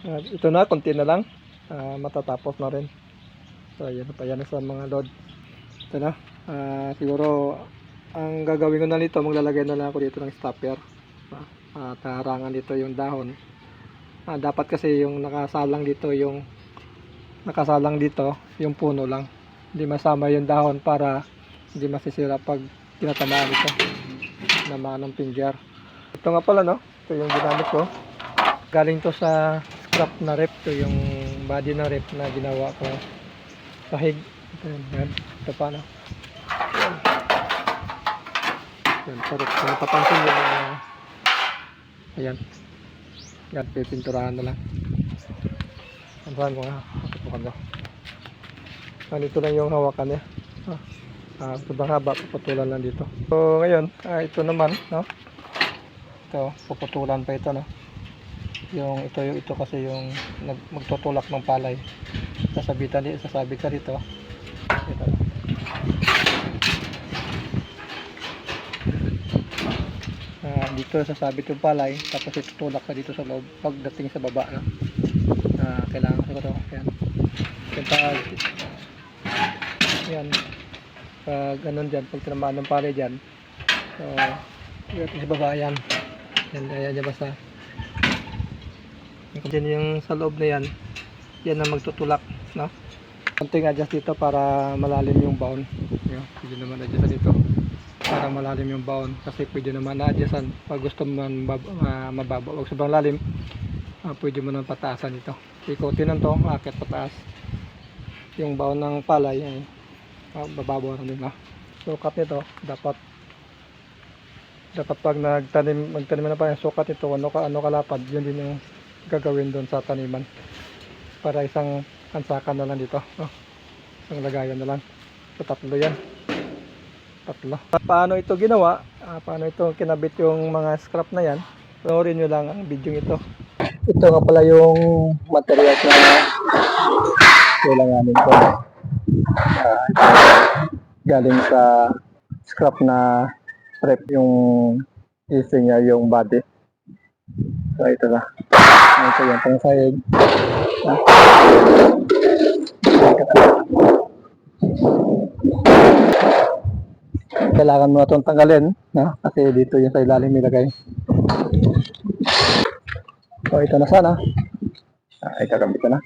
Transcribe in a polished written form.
Ito na, konti na lang. Matatapos na rin. So yan pa yan sa mga load. Ito na. Siguro ang gagawin ko na nito, maglalagay na lang ako dito ng stopper. At harangan dito yung dahon. Dapat kasi yung nakasalang yung puno lang. Hindi masama yung dahon para hindi masisira pag tinatamaan ito. Namaan ng finger. Ito nga pala, no? Ito yung ginamit ko. Galing to sa scrap na rep. Ito yung body na rep na ginawa ko sahig. Ito yan. Ito pa, no? Yan, parang kung napapansin nyo ayan. Yan, pipinturahan na lang. Saan mo nga? Tutukan mo. Ito lang yung hawakan niya. Sobrang haba, puputulan lang dito. So ngayon, ito naman, no? Ito, puputulan pa ito, no? Ito kasi yung magtutulak ng palay. Sasabit ka dito. Ito. Dito sasabit yung palay, tapos itutulak ka dito sa loob pagdating sa baba, no? Kailangan ko ito. Yan. Pag ganun dyan, pag tinamaan ng palay dyan, so sa baba yan. Yan basta. Yan yung sa loob na yan. Yan ang magtutulak, no? Konting adjust dito para malalim yung bound. Pwede naman adjust dito para malalim yung bound, kasi pwede naman na-adjustan pag gusto man mababa. Huwag sobrang lalim, pwede mo nang pataasan ito. Ikotin lang to, akit pataas. Yung bound ng palay ay bababaw na din, no? Sukat nito dapat pag magtanim na pa yung sukat ito, ano kalapad, yun din yung gagawin doon sa taniman, para isang kansakan na lang dito, isang lagayan na lang. So tatlo yan, Paano ito ginawa, paano ito kinabit yung mga scrap na yan, panoorin nyo lang ang video ito. Ito nga pala yung material na kailanganin ko. Galing sa scrap na rep yung ising niya, yung body. So ito na. Ito yung pang sahig. Kailangan mo na itong tanggalin, no? Kasi dito yung sa ilalim nilagay. So ito na sana. Ikakabit ko na.